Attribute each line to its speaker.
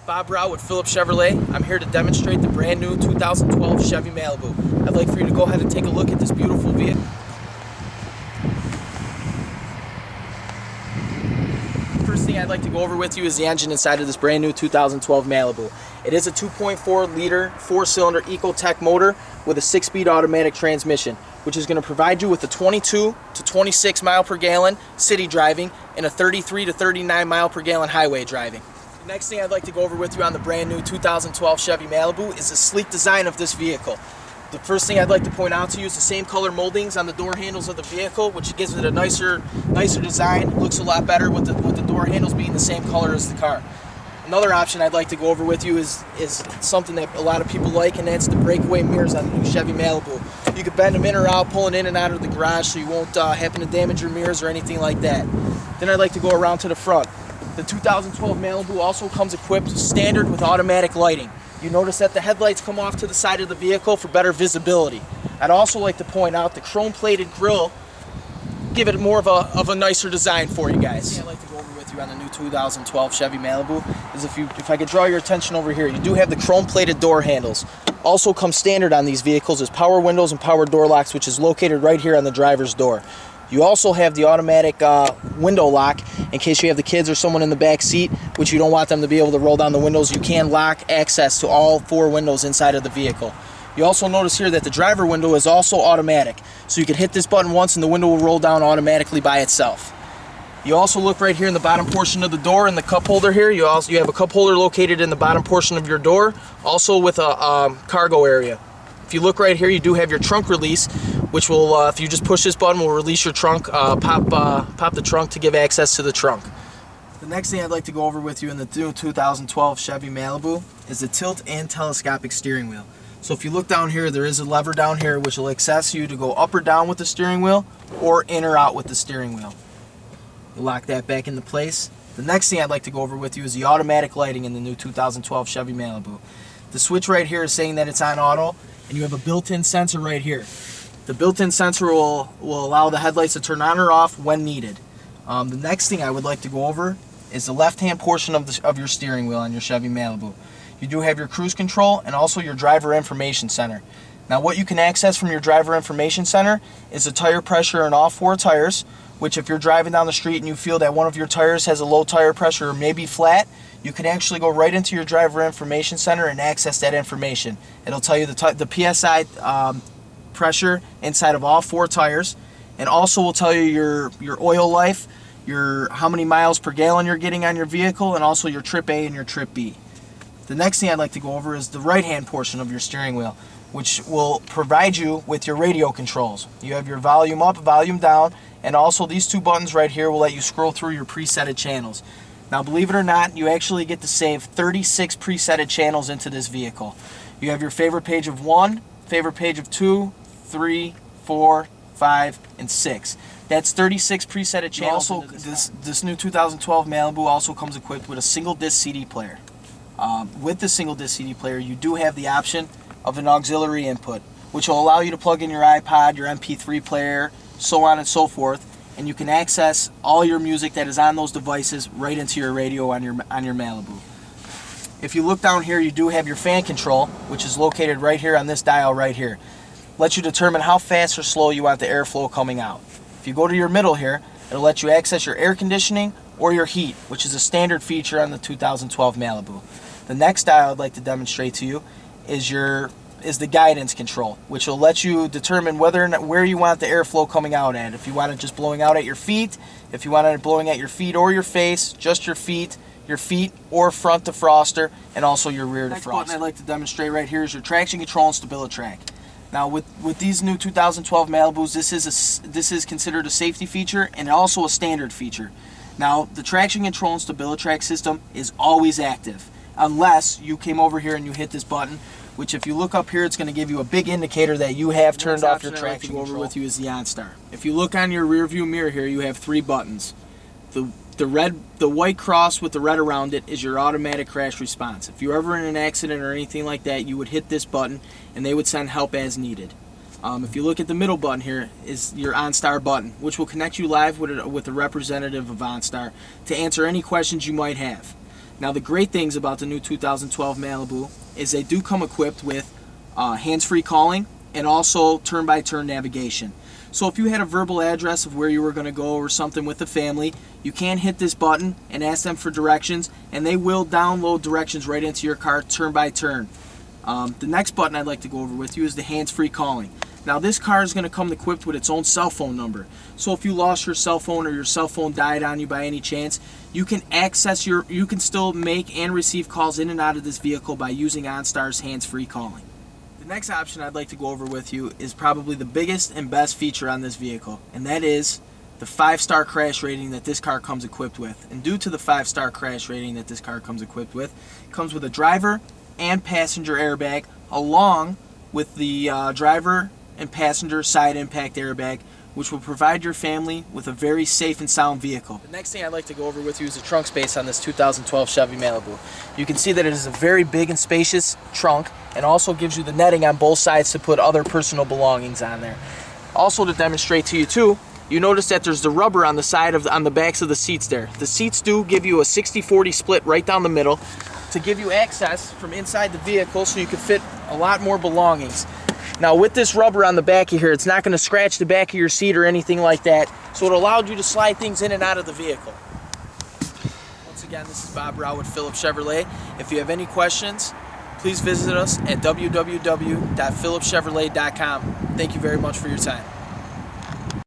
Speaker 1: Bob Rao with Phillips Chevrolet. I'm here to demonstrate the brand new 2012 Chevy Malibu. I'd like for you to go ahead and take a look at this beautiful vehicle. First thing I'd like to go over with you is the engine inside of this brand new 2012 Malibu. It is a 2.4 liter 4-cylinder Ecotec motor with a 6-speed automatic transmission, which is going to provide you with a 22 to 26 mile per gallon city driving and a 33 to 39 mile per gallon highway driving. The next thing I'd like to go over with you on the brand new 2012 Chevy Malibu is the sleek design of this vehicle. The first thing I'd like to point out to you is the same color moldings on the door handles of the vehicle, which gives it a nicer design. It looks a lot better with the door handles being the same color as the car. Another option I'd like to go over with you is something that a lot of people like, and that's the breakaway mirrors on the new Chevy Malibu. You can bend them in or out, pulling in and out of the garage so you won't happen to damage your mirrors or anything like that. Then I'd like to go around to the front. The 2012 Malibu also comes equipped standard with automatic lighting. You notice that the headlights come off to the side of the vehicle for better visibility. I'd also like to point out the chrome-plated grille give it more of a nicer design for you guys. I'd like to go over with you on the new 2012 Chevy Malibu is if I could draw your attention over here, you do have the chrome-plated door handles. Also come standard on these vehicles is power windows and power door locks, which is located right here on the driver's door. You also have the automatic window lock in case you have the kids or someone in the back seat, which you don't want them to be able to roll down the windows. You can lock access to all 4 windows inside of the vehicle. You also notice here that the driver window is also automatic, so you can hit this button once and the window will roll down automatically by itself. You also look right here in the bottom portion of the door in the cup holder here. You have a cup holder located in the bottom portion of your door, also with a cargo area. If you look right here, you do have your trunk release, which will, if you just push this button, will release your trunk, pop the trunk to give access to the trunk. The next thing I'd like to go over with you in the new 2012 Chevy Malibu is the tilt and telescopic steering wheel. So if you look down here, there is a lever down here which will access you to go up or down with the steering wheel or in or out with the steering wheel. You lock that back into place. The next thing I'd like to go over with you is the automatic lighting in the new 2012 Chevy Malibu. The switch right here is saying that it's on auto, and you have a built-in sensor right here. The built-in sensor will allow the headlights to turn on or off when needed. The next thing I would like to go over is the left-hand portion of your steering wheel on your Chevy Malibu. You do have your cruise control and also your driver information center. Now what you can access from your driver information center is the tire pressure in all 4 tires, which if you're driving down the street and you feel that one of your tires has a low tire pressure or maybe flat, you can actually go right into your driver information center and access that information. It'll tell you the PSI pressure inside of all 4 tires, and also will tell you your oil life, how many miles per gallon you're getting on your vehicle, and also your trip A and your trip B. The next thing I'd like to go over is the right-hand portion of your steering wheel, which will provide you with your radio controls. You have your volume up, volume down, and also these 2 buttons right here will let you scroll through your presetted channels. Now believe it or not, you actually get to save 36 presetted channels into this vehicle. You have your favorite page of 1, favorite page of 2, 3, 4, 5, and 6. That's 36 presetted channels. Also, this new 2012 Malibu also comes equipped with a single disc CD player. With the single disc CD player, you do have the option of an auxiliary input, which will allow you to plug in your iPod, your MP3 player, so on and so forth, and you can access all your music that is on those devices right into your radio on your Malibu. If you look down here, you do have your fan control, which is located right here on this dial right here. Lets you determine how fast or slow you want the airflow coming out. If you go to your middle here, it'll let you access your air conditioning or your heat, which is a standard feature on the 2012 Malibu. The next dial I'd like to demonstrate to you is the guidance control, which will let you determine where you want the airflow coming out at. If you want it just blowing out at your feet, if you want it blowing at your feet or your face, just your feet or front defroster, and also your rear defroster. Next button I'd like to demonstrate right here is your traction control and StabiliTrak. Now with these new 2012 Malibus, this is considered a safety feature and also a standard feature. Now the traction control and StabiliTrak system is always active, unless you came over here and you hit this button, which if you look up here, it's going to give you a big indicator that you have turned off your traction control. Over with you is the OnStar. If you look on your rear view mirror here, you have 3 buttons. The white cross with the red around it is your automatic crash response. If you're ever in an accident or anything like that, you would hit this button and they would send help as needed. If you look at the middle button here is your OnStar button, which will connect you live with a representative of OnStar to answer any questions you might have. Now the great things about the new 2012 Malibu is they do come equipped with hands-free calling and also turn-by-turn navigation. So if you had a verbal address of where you were going to go or something with the family, you can hit this button and ask them for directions, and they will download directions right into your car turn by turn. The next button I'd like to go over with you is the hands-free calling. Now this car is going to come equipped with its own cell phone number. So if you lost your cell phone or your cell phone died on you by any chance, you can still make and receive calls in and out of this vehicle by using OnStar's hands-free calling. The next option I'd like to go over with you is probably the biggest and best feature on this vehicle, and that is the 5-star crash rating that this car comes equipped with. And due to the 5-star crash rating that this car comes equipped with, it comes with a driver and passenger airbag along with the driver and passenger side impact airbag, which will provide your family with a very safe and sound vehicle. The next thing I'd like to go over with you is the trunk space on this 2012 Chevy Malibu. You can see that it is a very big and spacious trunk, and also gives you the netting on both sides to put other personal belongings on there. Also, to demonstrate to you too, you notice that there's the rubber on the backs of the seats there. The seats do give you a 60-40 split right down the middle to give you access from inside the vehicle so you can fit a lot more belongings. Now with this rubber on the back of here, it's not going to scratch the back of your seat or anything like that, so it allowed you to slide things in and out of the vehicle. Once again, this is Bob Rao with Phillips Chevrolet. If you have any questions, please visit us at www.phillipschevrolet.com. Thank you very much for your time.